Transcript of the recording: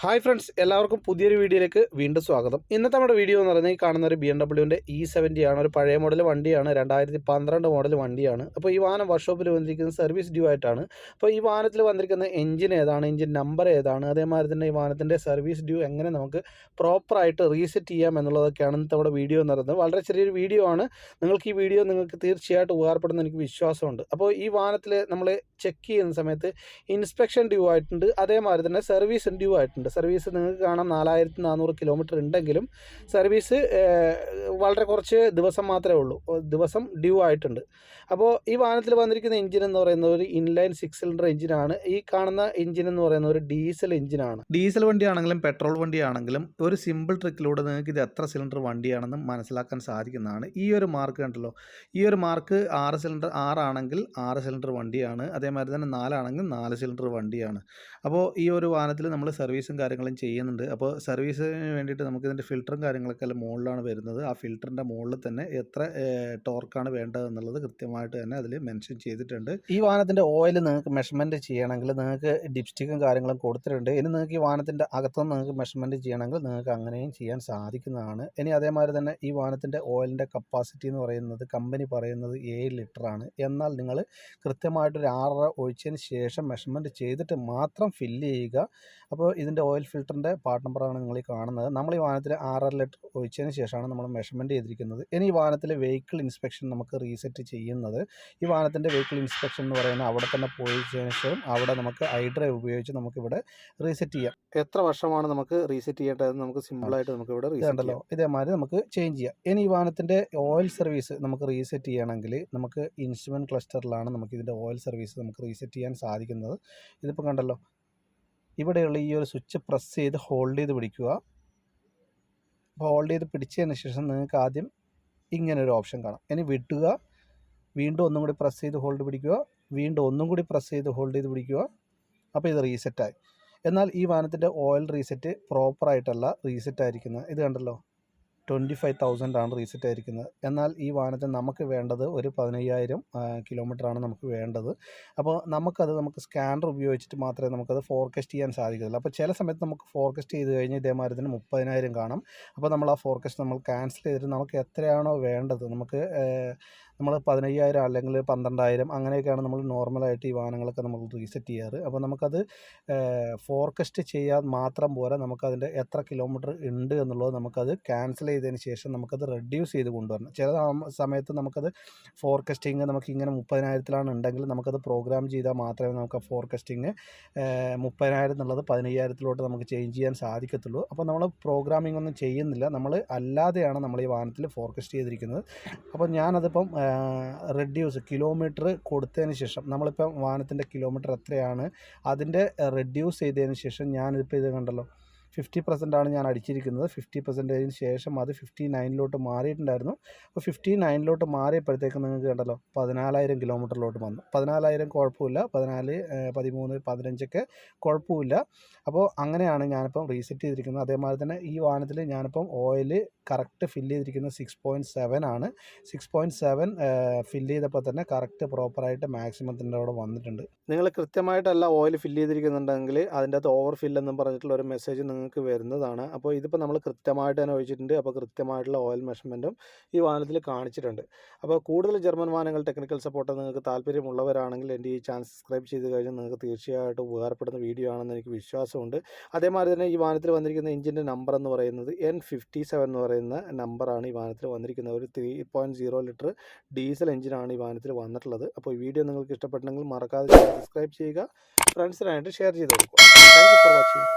Hi friends, എല്ലാവർക്കും പുതിയൊരു വീഡിയോയിലേക്ക് വീണ്ടും സ്വാഗതം. ഇന്നത്തെ നമ്മുടെ വീഡിയോ എന്ന് പറയുന്നത് ഈ കാണുന്ന ഒരു BMW E70 ആണ്. ഒരു പഴയ മോഡൽ വണ്ടിയാണ്, 2012 മോഡൽ വണ്ടിയാണ്. അപ്പോൾ ഈ വാഹനം വർക്ക്ഷോപ്പിൽ വന്നിരിക്കുന്നത് സർവീസ് ഡ്യൂ ആയിട്ടാണ്. അപ്പോൾ ഈ വാഹനത്തിൽ വന്നിരിക്കുന്ന എഞ്ചിൻ ഏതാണ്, എഞ്ചിൻ നമ്പർ ഏതാണ്, അതേമാതിരി തന്നെ ഈ വാഹനത്തിൻ്റെ സർവീസ് ഡ്യൂ എങ്ങനെ നമുക്ക് പ്രോപ്പറായിട്ട് റീസെറ്റ് ചെയ്യാം എന്നുള്ളതൊക്കെയാണ് ഇന്നത്തെ നമ്മുടെ വീഡിയോ എന്ന് പറയുന്നത്. വളരെ ചെറിയൊരു വീഡിയോ ആണ്. നിങ്ങൾക്ക് ഈ വീഡിയോ നിങ്ങൾക്ക് തീർച്ചയായിട്ടും ഉപകാരപ്പെടുന്ന എനിക്ക് വിശ്വാസമുണ്ട്. അപ്പോൾ ഈ വാഹനത്തിൽ നമ്മൾ ചെക്ക് ചെയ്യുന്ന സമയത്ത് ഇൻസ്പെക്ഷൻ ഡ്യൂ ആയിട്ടുണ്ട്, അതേമാതിരി തന്നെ സർവീസ് ഡ്യൂ ആയിട്ടുണ്ട്. സർവീസ് നിങ്ങൾക്ക് കാണാം 4400 കിലോമീറ്റർ ഉണ്ടെങ്കിലും സർവീസ് വളരെ കുറച്ച് ദിവസം മാത്രമേ ഉള്ളൂ, ദിവസം ഡ്യൂ ആയിട്ടുണ്ട്. അപ്പോൾ ഈ വാഹനത്തിൽ വന്നിരിക്കുന്ന എഞ്ചിൻ എന്ന് പറയുന്നത് ഒരു ഇൻലൈൻ 6 സിലിണ്ടർ എഞ്ചിനാണ്. ഈ കാണുന്ന എഞ്ചിൻ എന്ന് പറയുന്നത് ഒരു ഡീസൽ എഞ്ചിനാണ്. ഡീസൽ വണ്ടിയാണെങ്കിലും പെട്രോൾ വണ്ടിയാണെങ്കിലും ഒരു സിമ്പിൾ ട്രിക്കിലൂടെ നിങ്ങൾക്ക് ഇത് എത്ര സിലിണ്ടർ വണ്ടിയാണെന്ന് മനസ്സിലാക്കാൻ സാധിക്കുന്നതാണ്. ഈ ഒരു മാർക്ക് കണ്ടല്ലോ, ഈ ഒരു മാർക്ക് 6 ആണെങ്കിൽ 6 സിലിണ്ടർ വണ്ടിയാണ്, അതേമാതിരി തന്നെ 4 ആണെങ്കിൽ 4 സിലിണ്ടർ വണ്ടിയാണ്. അപ്പോൾ ഈ ഒരു വാഹനത്തിൽ നമ്മൾ സർവീസും കാര്യങ്ങളും ചെയ്യുന്നുണ്ട്. അപ്പോൾ സർവീസിന് വേണ്ടിയിട്ട് നമുക്ക് ഇതിൻ്റെ ഫിൽറ്ററും കാര്യങ്ങളൊക്കെ എല്ലാം മുകളിലാണ് വരുന്നത്. ആ ഫിൽറ്ററിൻ്റെ മുകളിൽ തന്നെ എത്ര ടോർക്കാണ് വേണ്ടത് എന്നുള്ളത് കൃത്യമായിട്ട് തന്നെ അതിൽ മെൻഷൻ ചെയ്തിട്ടുണ്ട്. ഈ വാഹനത്തിൻ്റെ ഓയിൽ നിങ്ങൾക്ക് മെഷർമെൻറ്റ് ചെയ്യണമെങ്കിൽ നിങ്ങൾക്ക് ഡിപ്സ്റ്റിക്കും കാര്യങ്ങളും കൊടുത്തിട്ടുണ്ട്. ഇനി നിങ്ങൾക്ക് ഈ വാഹനത്തിൻ്റെ അകത്തുനിന്ന് നിങ്ങൾക്ക് മെഷർമെൻറ്റ് ചെയ്യണമെങ്കിൽ നിങ്ങൾക്ക് അങ്ങനെയും ചെയ്യാൻ സാധിക്കുന്നതാണ്. ഇനി അതേമാതിരി തന്നെ ഈ വാഹനത്തിൻ്റെ ഓയിലിൻ്റെ കപ്പാസിറ്റി എന്ന് പറയുന്നത് കമ്പനി പറയുന്നത് 7 ലിറ്ററാണ്. എന്നാൽ നിങ്ങൾ കൃത്യമായിട്ടൊരു 6 ഒഴിച്ചതിന് ശേഷം മെഷർമെൻറ്റ് ചെയ്തിട്ട് മാത്രം ഫില്ല് ചെയ്യുക. അപ്പോൾ ഇതിൻ്റെ ഓയിൽ ഫിൽറ്ററിൻ്റെ പാർട്ട് നമ്പറാണ് നിങ്ങൾ ഈ കാണുന്നത്. നമ്മൾ ഈ വാഹനത്തിൽ 6.5 ലിറ്റർ ഒഴിച്ചതിന് ശേഷമാണ് നമ്മൾ മെഷർമെൻറ്റ് ചെയ്തിരിക്കുന്നത്. ഇനി ഈ വാഹനത്തിലെ വെഹിക്കിൾ ഇൻസ്പെക്ഷൻ നമുക്ക് റീസെറ്റ് ചെയ്യുന്നത്, ഈ വാഹനത്തിൻ്റെ വെഹിക്കിൾ ഇൻസ്പെക്ഷൻ എന്ന് പറയുന്നത് അവിടെ തന്നെ പോയതിനു ശേഷം അവിടെ നമുക്ക് iDrive ഉപയോഗിച്ച് നമുക്കിവിടെ റീസെറ്റ് ചെയ്യാം. എത്ര വർഷമാണ് നമുക്ക് റീസെറ്റ് ചെയ്യേണ്ടതെന്ന് നമുക്ക് സിമ്പിളായിട്ട് നമുക്കിവിടെ റീസെറ്റ് ചെയ്യാം. ഇതേമാതിരി നമുക്ക് ചേഞ്ച് ചെയ്യാം. ഇനി ഈ വാഹനത്തിൻ്റെ ഓയിൽ സർവീസ് നമുക്ക് റീസെറ്റ് ചെയ്യണമെങ്കിൽ നമുക്ക് ഇൻസ്ട്രുമെൻറ്റ് ക്ലസ്റ്ററിലാണ് നമുക്ക് ഇതിൻ്റെ ഓയിൽ സർവീസ് നമുക്ക് റീസെറ്റ് ചെയ്യാൻ സാധിക്കുന്നത്. ഇതിപ്പോൾ കണ്ടല്ലോ, ഇവിടെയുള്ള ഈ ഒരു സ്വിച്ച് പ്രസ് ചെയ്ത് ഹോൾഡ് ചെയ്ത് പിടിക്കുക. അപ്പോൾ ഹോൾഡ് ചെയ്ത് പിടിച്ചതിന് ശേഷം നിങ്ങൾക്ക് ആദ്യം ഇങ്ങനൊരു ഓപ്ഷൻ കാണാം. ഇനി വിട്ടുക, വീണ്ടും ഒന്നും കൂടി പ്രസ് ചെയ്ത് ഹോൾഡ് പിടിക്കുക, വീണ്ടും ഒന്നും കൂടി പ്രസ് ചെയ്ത് ഹോൾഡ് ചെയ്ത് പിടിക്കുക. അപ്പോൾ ഇത് റീസെറ്റായി. എന്നാൽ ഈ വാഹനത്തിൻ്റെ ഓയിൽ റീസെറ്റ് പ്രോപ്പറായിട്ടല്ല റീസെറ്റ് ആയിരിക്കുന്നത്. ഇത് കണ്ടല്ലോ, 25,000 ആണ് റീസെറ്റ് ആയിരിക്കുന്നത്. എന്നാൽ ഈ വാഹനത്തിൽ നമുക്ക് വേണ്ടത് ഒരു 15,000 കിലോമീറ്ററാണ് നമുക്ക് വേണ്ടത്. അപ്പോൾ നമുക്ക് സ്കാനർ ഉപയോഗിച്ചിട്ട് മാത്രമേ നമുക്കത് ഫോർകാസ്റ്റ് ചെയ്യാൻ സാധിക്കുള്ളൂ. അപ്പോൾ ചില സമയത്ത് നമുക്ക് ഫോർകാസ്റ്റ് ചെയ്ത് കഴിഞ്ഞ് ഇതേമാതിരി തന്നെ 30,000 കാണാം. അപ്പോൾ നമ്മൾ ആ ഫോർകാസ്റ്റ് നമ്മൾ ക്യാൻസൽ ചെയ്തിട്ട് നമുക്ക് എത്രയാണോ വേണ്ടത്, നമ്മൾ 15,000 അല്ലെങ്കിൽ 12,000 അങ്ങനെയൊക്കെയാണ് നമ്മൾ നോർമലായിട്ട് ഈ വാഹനങ്ങളൊക്കെ നമ്മൾ റീസെറ്റ് ചെയ്യാറ്. അപ്പോൾ നമുക്കത് ഫോർകാസ്റ്റ് ചെയ്യാൻ മാത്രം പോരാ, നമുക്കതിൻ്റെ എത്ര കിലോമീറ്റർ ഉണ്ട് എന്നുള്ളത് നമുക്കത് ക്യാൻസൽ ചെയ്തതിന് ശേഷം നമുക്കത് റെഡ്യൂസ് ചെയ്ത് കൊണ്ടുവരണം. ചില സമയത്ത് നമുക്കത് ഫോർകാസ്റ്റിങ് നമുക്കിങ്ങനെ 30,000 ഉണ്ടെങ്കിൽ നമുക്കത് പ്രോഗ്രാം ചെയ്താൽ മാത്രമേ നമുക്ക് ആ ഫോർകാസ്റ്റിങ് 30,000 എന്നുള്ളത് 15,000 നമുക്ക് ചേഞ്ച് ചെയ്യാൻ സാധിക്കത്തുള്ളൂ. അപ്പോൾ നമ്മൾ പ്രോഗ്രാമിംഗ് ഒന്നും ചെയ്യുന്നില്ല, നമ്മൾ അല്ലാതെയാണ് നമ്മൾ ഈ വാഹനത്തിൽ ഫോർകാസ്റ്റ് ചെയ്തിരിക്കുന്നത്. അപ്പോൾ ഞാനതിപ്പം റെഡ്യൂസ് കിലോമീറ്റർ കൊടുത്തതിന് ശേഷം നമ്മളിപ്പം വാഹനത്തിൻ്റെ കിലോമീറ്റർ എത്രയാണ് അതിൻ്റെ റെഡ്യൂസ് ചെയ്തതിന് ശേഷം ഞാനിപ്പോൾ ഇത് കണ്ടല്ലോ 50% ആണ് ഞാൻ അടിച്ചിരിക്കുന്നത്. 50%-ന് ശേഷം അത് 59 മാറിയിട്ടുണ്ടായിരുന്നു. അപ്പോൾ 59 മാറിയപ്പോഴത്തേക്ക് നിങ്ങൾക്ക് കണ്ടല്ലോ 14,000 കിലോമീറ്ററിലോട്ട് വന്നു. 14,000 കുഴപ്പമില്ല, 14, 13, 15 കുഴപ്പമില്ല. അപ്പോൾ അങ്ങനെയാണ് ഞാനിപ്പം റീസെറ്റ് ചെയ്തിരിക്കുന്നത്. അതേമാതിരി തന്നെ ഈ വാഹനത്തിൽ ഞാനിപ്പം ഓയിൽ കറക്റ്റ് ഫില്ല് ചെയ്തിരിക്കുന്നത് 6.7 ആണ്. 6.7 ഫില്ല് ചെയ്തപ്പോൾ തന്നെ കറക്റ്റ് പ്രോപ്പറായിട്ട് മാക്സിമത്തിൻ്റെ അവിടെ വന്നിട്ടുണ്ട്. നിങ്ങൾ കൃത്യമായിട്ടല്ല ഓയിൽ ഫില്ല് ചെയ്തിരിക്കുന്നുണ്ടെങ്കിൽ അതിൻ്റെ അകത്ത് ഓവർ ഫില്ലെന്നും പറഞ്ഞിട്ടുള്ള ഒരു മെസ്സേജ് നിങ്ങൾക്ക് വരുന്നതാണ്. അപ്പോൾ ഇതിപ്പോൾ നമ്മൾ കൃത്യമായിട്ട് തന്നെ ഒഴിച്ചിട്ടുണ്ട്. അപ്പോൾ കൃത്യമായിട്ടുള്ള ഓയിൽ മെഷർമെൻറ്റും ഈ വാഹനത്തിൽ കാണിച്ചിട്ടുണ്ട്. അപ്പോൾ കൂടുതൽ ജർമ്മൻ വാഹനങ്ങൾ ടെക്നിക്കൽ സപ്പോർട്ട് നിങ്ങൾക്ക് താല്പര്യമുള്ളവരാണെങ്കിൽ എൻ്റെ ഈ ചാനൽ സബ്സ്ക്രൈബ് ചെയ്ത് കഴിഞ്ഞാൽ നിങ്ങൾക്ക് തീർച്ചയായിട്ടും ഉപകാരപ്പെടുന്ന വീഡിയോ ആണെന്ന് എനിക്ക് വിശ്വാസമുണ്ട്. അതേമാതിരി തന്നെ ഈ വാഹനത്തിൽ വന്നിരിക്കുന്ന എഞ്ചിൻ്റെ നമ്പർ എന്ന് പറയുന്നത് N57 എന്ന് പറയുന്ന നമ്പറാണ് ഈ വാഹനത്തിൽ വന്നിരിക്കുന്നത്. ഒരു 3.0 ലിറ്റർ ഡീസൽ എഞ്ചിനാണ് ഈ വാഹനത്തിൽ വന്നിട്ടുള്ളത്. അപ്പോൾ ഈ വീഡിയോ നിങ്ങൾക്ക് ഇഷ്ടപ്പെട്ടെങ്കിൽ മറക്കാതെ സബ്സ്ക്രൈബ് ചെയ്യുക, ഫ്രണ്ട്സിനായിട്ട് ഷെയർ ചെയ്ത് കൊടുക്കുക. Thank you for watching.